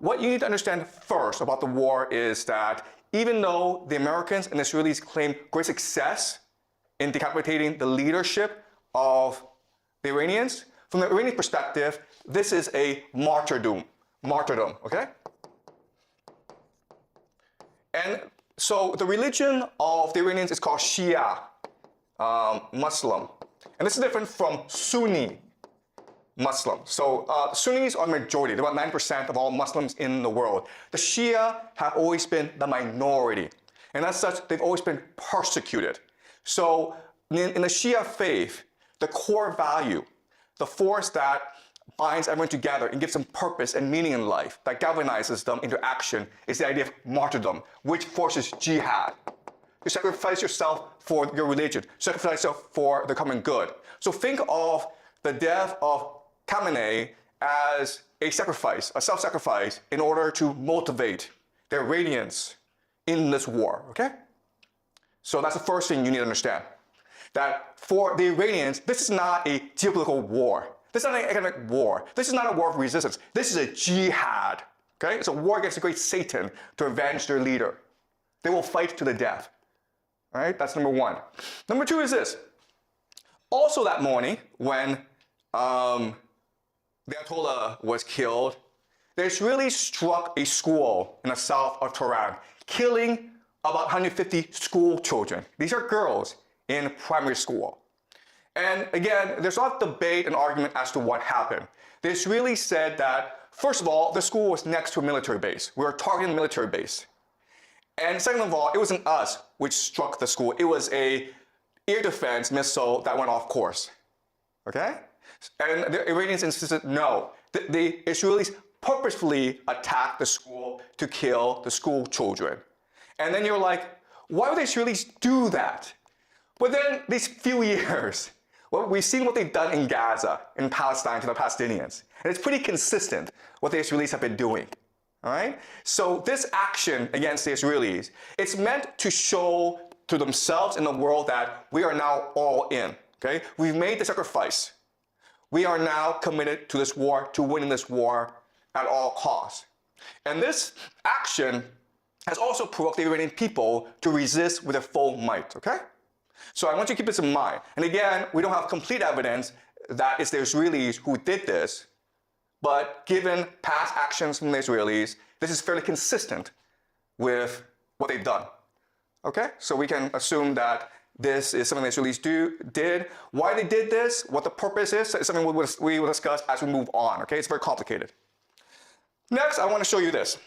what you need to understand first about the war is that even though the Americans and Israelis claim great success in decapitating the leadership of the Iranians, from the Iranian perspective, this is a martyrdom, okay? And so the religion of the Iranians is called Shia Muslim. And this is different from Sunni Muslim. So Sunnis are the majority. They're about 9% of all Muslims in the world. The Shia have always been the minority. And as such, they've always been persecuted. So in the Shia faith, the core value, the force that binds everyone together and gives them purpose and meaning in life, that galvanizes them into action, is the idea of martyrdom, which forces jihad. You sacrifice yourself for your religion, sacrifice yourself for the common good. So think of the death of Khamenei as a sacrifice, a self-sacrifice, in order to motivate the Iranians in this war, okay? So that's the first thing you need to understand. That for the Iranians, this is not a geopolitical war. This is not an economic war. This is not a war of resistance. This is a jihad, okay? It's a war against the great Satan to avenge their leader. They will fight to the death, all right? That's number one. Number two is this. Also that morning, when the Ayatollah was killed, the Israelis struck a school in the south of Tehran, killing about 150 school children. These are girls in primary school. And again, there's a lot of debate and argument as to what happened. The Israelis said that, first of all, the school was next to a military base. We were targeting the military base. And second of all, it wasn't us which struck the school. It was a air defense missile that went off course, okay? And the Iranians insisted no. The Israelis purposefully attacked the school to kill the school children. And then you're like, why would the Israelis do that? But then these few years, well, we've seen what they've done in Gaza, in Palestine to the Palestinians. And it's pretty consistent what the Israelis have been doing, all right? So this action against the Israelis, it's meant to show to themselves and the world that we are now all in, okay? We've made the sacrifice. We are now committed to this war, to winning this war at all costs. And this action has also provoked the Iranian people to resist with their full might, okay? So I want you to keep this in mind. And again, we don't have complete evidence that it's the Israelis who did this, but given past actions from the Israelis, this is fairly consistent with what they've done. Okay? So we can assume that this is something the Israelis did. Why they did this, what the purpose is something we will discuss as we move on. Okay? It's very complicated. Next, I want to show you this.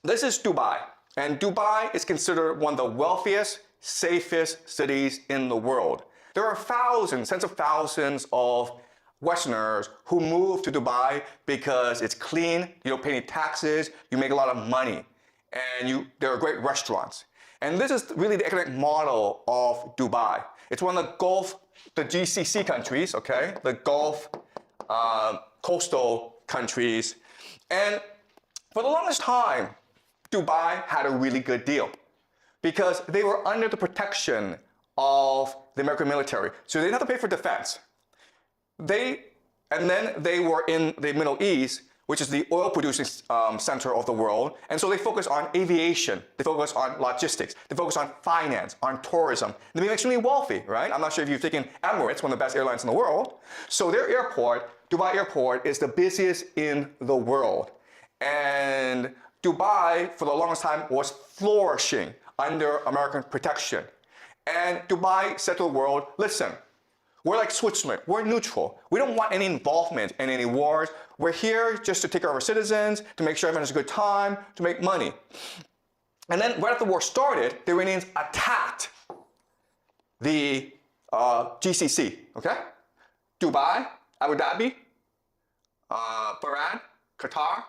This is Dubai. And Dubai is considered one of the wealthiest, safest cities in the world. There are thousands, tens of thousands of Westerners who move to Dubai because it's clean, you don't pay any taxes, you make a lot of money, and there are great restaurants. And this is really the economic model of Dubai. It's one of the GCC countries, okay? The Gulf coastal countries. And for the longest time, Dubai had a really good deal because they were under the protection of the American military. So they didn't have to pay for defense. And then they were in the Middle East, which is the oil producing center of the world. And so they focus on aviation, they focus on logistics, they focus on finance, on tourism. They became extremely wealthy, right? I'm not sure if you've taken Emirates, one of the best airlines in the world. So their airport, Dubai Airport, is the busiest in the world. And Dubai, for the longest time, was flourishing under American protection. And Dubai said to the world, listen, we're like Switzerland, we're neutral. We don't want any involvement in any wars. We're here just to take care of our citizens, to make sure everyone has a good time, to make money. And then right after the war started, the Iranians attacked the GCC, okay? Dubai, Abu Dhabi, Bahrain, Qatar,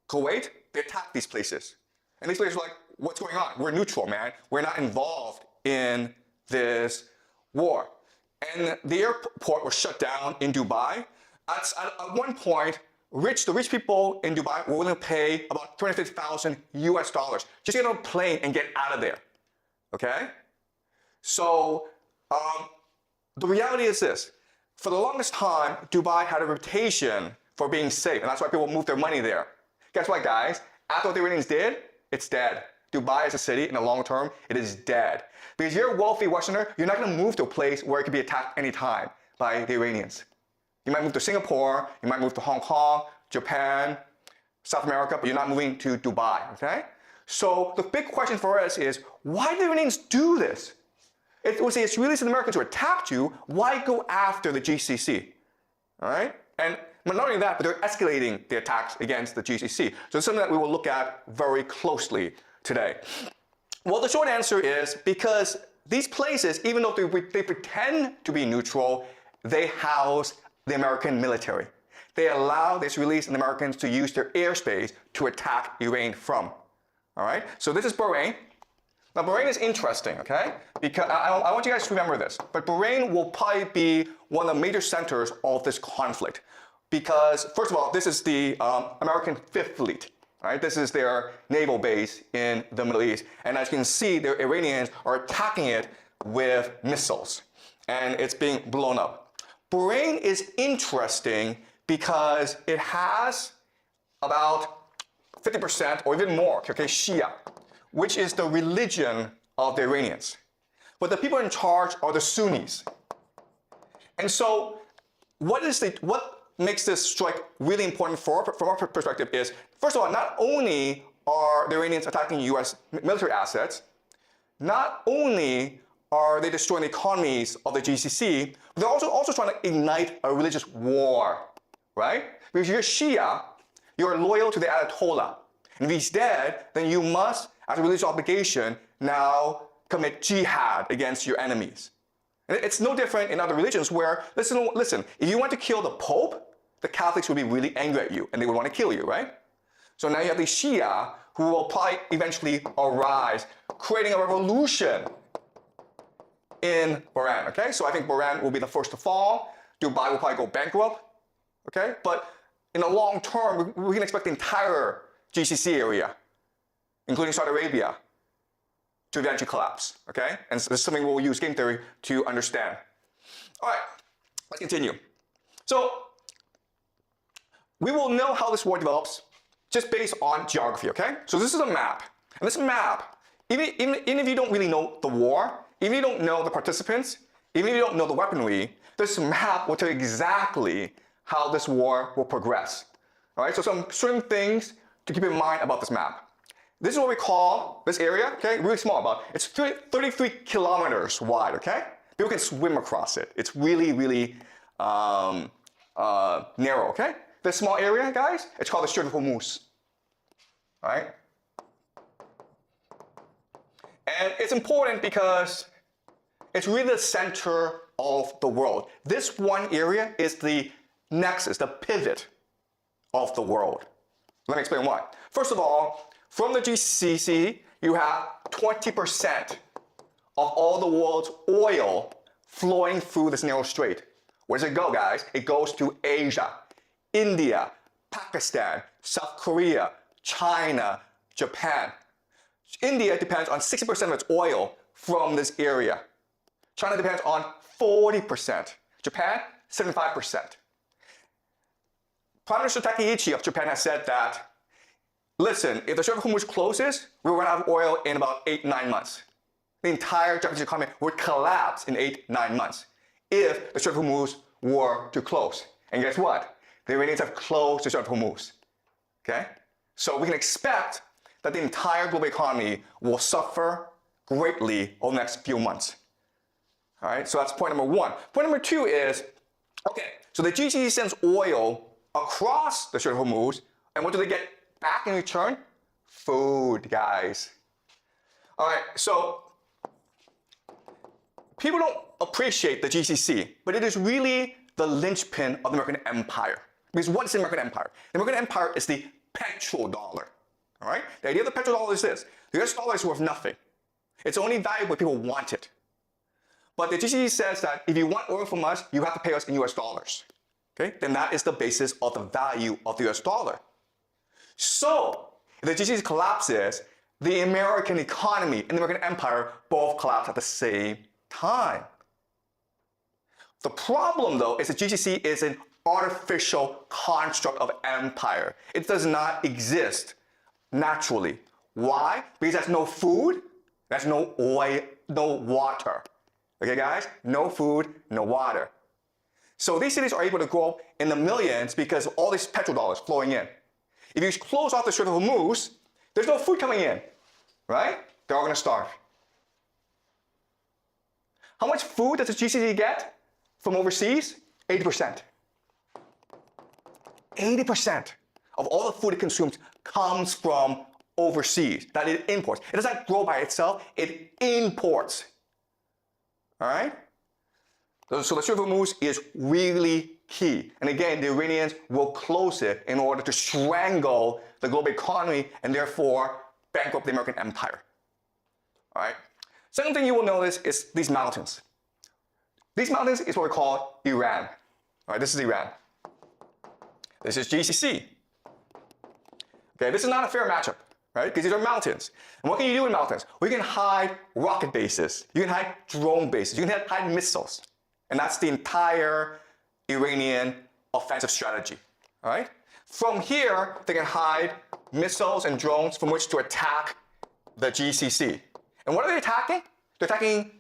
Kuwait, they attacked these places. And these places were like, what's going on? We're neutral, man. We're not involved in this war. And the airport was shut down in Dubai. At one point, the rich people in Dubai were willing to pay about $250,000 US just to get on a plane and get out of there. Okay? So the reality is this. For the longest time, Dubai had a reputation for being safe, and that's why people moved their money there. Guess what, guys? After what the Iranians did, it's dead. Dubai as a city, in the long term, it is dead. Because you're a wealthy Westerner, you're not going to move to a place where it could be attacked anytime by the Iranians. You might move to Singapore, you might move to Hong Kong, Japan, South America, but you're not moving to Dubai, okay? So the big question for us is, why did the Iranians do this? It was the Israelis and Americans who attacked you, why go after the GCC? All right? And not only that, but they're escalating the attacks against the GCC. So it's something that we will look at very closely today. Well, the short answer is because these places, even though they pretend to be neutral, they house the American military. They allow the Israelis and Americans to use their airspace to attack Iran from. All right? So this is Bahrain. Now, Bahrain is interesting, okay? Because I want you guys to remember this. But Bahrain will probably be one of the major centers of this conflict. Because, first of all, this is the American Fifth Fleet. Right? This is their naval base in the Middle East. And as you can see, the Iranians are attacking it with missiles. And it's being blown up. Bahrain is interesting because it has about 50% or even more, okay, Shia, which is the religion of the Iranians. But the people in charge are the Sunnis. And so what makes this strike really important from our perspective is, first of all, not only are the Iranians attacking US military assets, not only are they destroying the economies of the GCC, but they're also trying to ignite a religious war, right? Because you're Shia, you're loyal to the Ayatollah. And if he's dead, then you must, as a religious obligation, now commit jihad against your enemies. And it's no different in other religions where, listen, if you want to kill the Pope, the Catholics would be really angry at you and they would want to kill you, right? So now you have the Shia who will probably eventually arise, creating a revolution in Bahrain, okay? So I think Bahrain will be the first to fall. Dubai will probably go bankrupt, okay? But in the long term, we can expect the entire GCC area, including Saudi Arabia, to eventually collapse, okay? And so this is something we'll use game theory to understand. All right, let's continue. So we will know how this war develops just based on geography, okay? So this is a map. And this map, even if you don't really know the war, even if you don't know the participants, even if you don't know the weaponry, this map will tell you exactly how this war will progress. All right, so some certain things to keep in mind about this map. This is what we call this area, okay? Really small, it's 33 kilometers wide, okay? People can swim across it. It's really, really narrow, okay? This small area, guys, it's called the Strait of Hormuz. All right? And it's important because it's really the center of the world. This one area is the nexus, the pivot of the world. Let me explain why. First of all, from the GCC, you have 20% of all the world's oil flowing through this narrow strait. Where does it go, guys? It goes to Asia, India, Pakistan, South Korea, China, Japan. India depends on 60% of its oil from this area. China depends on 40%. Japan, 75%. Prime Minister Takaichi of Japan has said that, listen, if the Strait of Hormuz closes, we'll run out of oil in about 8-9 months. The entire Japanese economy would collapse in 8-9 months if the Strait of Hormuz were to close. And guess what? The Iranians have closed the Strait of Hormuz. Okay? So we can expect that the entire global economy will suffer greatly over the next few months. All right, so that's point number one. Point number two is, okay, so the GCC sends oil across the Strait of Hormuz, and what do they get back in return? Food, guys. All right, so people don't appreciate the GCC, but it is really the linchpin of the American empire. Because what is the American empire? The American empire is the petrodollar. All right? The idea of the petrodollar is this. The US dollar is worth nothing. It's only valuable if people want it. But the GCC says that if you want oil from us, you have to pay us in US dollars. Okay? Then that is the basis of the value of the US dollar. So, if the GCC collapses, the American economy and the American empire both collapse at the same time. The problem, though, is the GCC is an artificial construct of empire. It does not exist naturally. Why? Because there's no food, there's no oil, no water. Okay, guys? No food, no water. So these cities are able to grow in the millions because of all these petrodollars flowing in. If you close off the Strait of Hormuz, there's no food coming in, right? They're all going to starve. How much food does the GCC get from overseas? 80%. 80% of all the food it consumes comes from overseas, that it imports. It does not grow by itself, it imports. All right? So the Strait of Hormuz is really key. And again, the Iranians will close it in order to strangle the global economy and therefore bankrupt the American empire. All right? Second thing you will notice is these mountains. These mountains is what we call Iran. All right, this is Iran. This is GCC. Okay, this is not a fair matchup, right? Because these are mountains. And what can you do in mountains? Well, you can hide rocket bases. You can hide drone bases. You can hide missiles. And that's the entire Iranian offensive strategy, all right? From here, they can hide missiles and drones from which to attack the GCC. And what are they attacking? They're attacking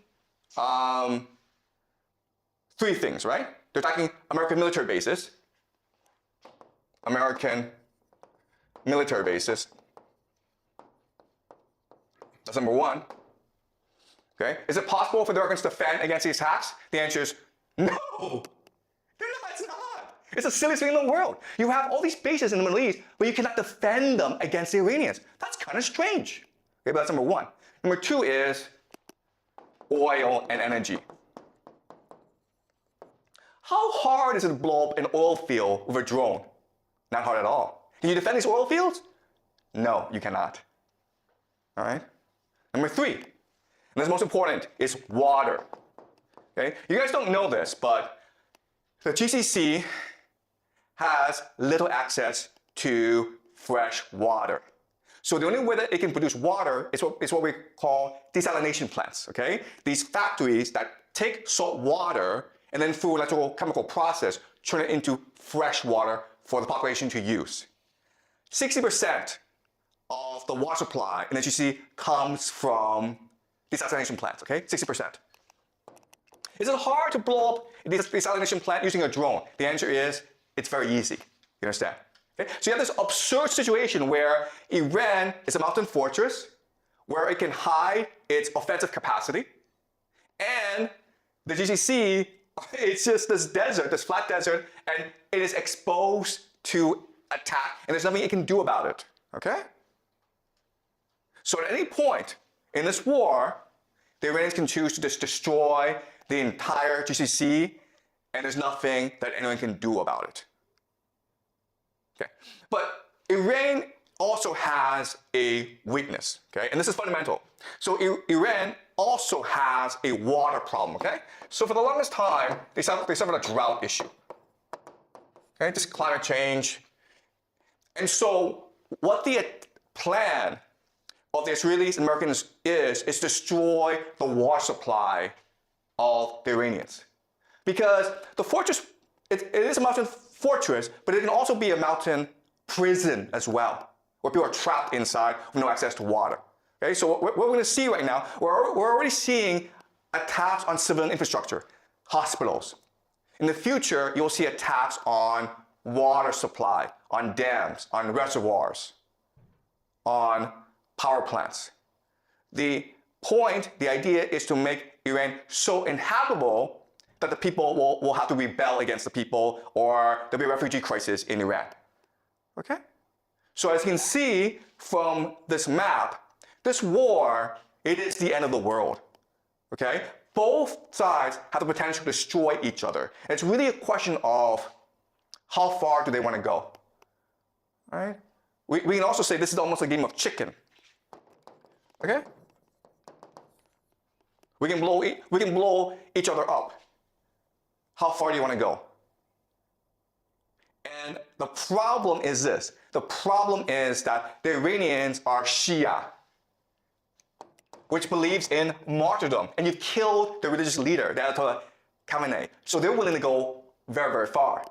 three things, right? They're attacking American military bases. American military bases. That's number one. Okay? Is it possible for the Americans to defend against these attacks? The answer is no. It's not. It's the silliest thing in the world. You have all these bases in the Middle East, but you cannot defend them against the Iranians. That's kind of strange. Okay, but that's number one. Number two is oil and energy. How hard is it to blow up an oil field with a drone? Not hard at all. Can you defend these oil fields? No, you cannot. All right? Number three, and this is most important, is water. Okay? You guys don't know this, but the GCC has little access to fresh water. So the only way that it can produce water is what we call desalination plants. Okay? These factories that take salt water and then through electrical chemical process turn it into fresh water for the population to use. 60% of the water supply in the GCC comes from desalination plants, okay? 60%. Is it hard to blow up a desalination plant using a drone? The answer is, it's very easy. You understand? Okay? So you have this absurd situation where Iran is a mountain fortress, where it can hide its offensive capacity, and the GCC, it's just this desert, this flat desert, and it is exposed to attack, and there's nothing it can do about it, okay? So at any point in this war, the Iranians can choose to just destroy the entire GCC, and there's nothing that anyone can do about it. Okay, but Iran also has a weakness, okay, and this is fundamental. So Iran also has a water problem, okay? So for the longest time, they suffered a drought issue, okay, just climate change. And so what the plan of the Israelis and Americans is destroy the water supply of the Iranians. Because the fortress, it is a mountain fortress, but it can also be a mountain prison as well, where people are trapped inside with no access to water. Okay, so what we're going to see right now, we're already seeing attacks on civilian infrastructure, hospitals. In the future, you'll see attacks on water supply, on dams, on reservoirs, on power plants. The point, the idea is to make Iran so inhabitable that the people will have to rebel against the people, or there'll be a refugee crisis in Iran. Okay? So as you can see from this map, this war, it is the end of the world. Okay? Both sides have the potential to destroy each other. And it's really a question of how far do they want to go. All right? We can also say this is almost a game of chicken. Okay? We can blow each other up. How far do you want to go? And the problem is this. The problem is that the Iranians are Shia, which believes in martyrdom. And you've killed the religious leader, the Ayatollah Khamenei. So they're willing to go very, very far.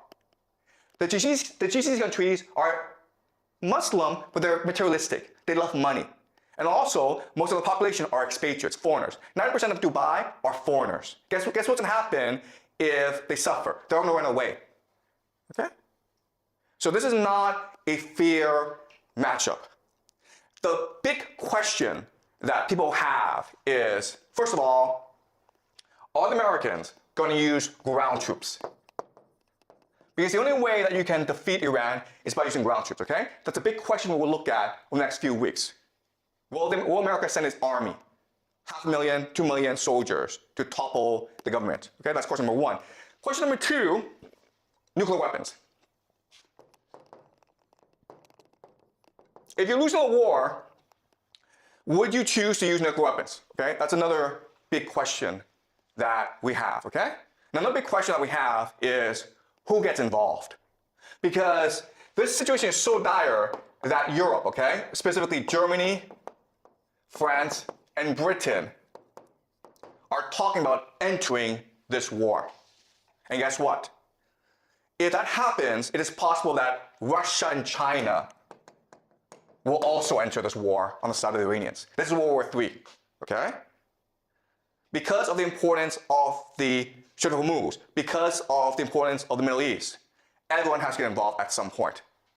The GCC countries are Muslim, but they're materialistic. They love money. And also, most of the population are expatriates, foreigners. 90% of Dubai are foreigners. Guess what's going to happen if they suffer? They're going to run away. Okay? So this is not a fair matchup. The big question that people have is, first of all, are the Americans going to use ground troops? Because the only way that you can defeat Iran is by using ground troops, okay? That's a big question we will look at over the next few weeks. Will America send its army, 500,000, 2 million soldiers to topple the government? Okay, that's question number one. Question number two, nuclear weapons. If you're losing a war, would you choose to use nuclear weapons? Okay, that's another big question that we have, okay? Now, another big question that we have is who gets involved? Because this situation is so dire that Europe, okay, specifically Germany, France, and Britain are talking about entering this war. And guess what? If that happens, it is possible that Russia and China will also enter this war on the side of the Iranians. This is World War III, okay? Because of the importance of the Strait of Hormuz, because of the importance of the Middle East, everyone has to get involved at some point.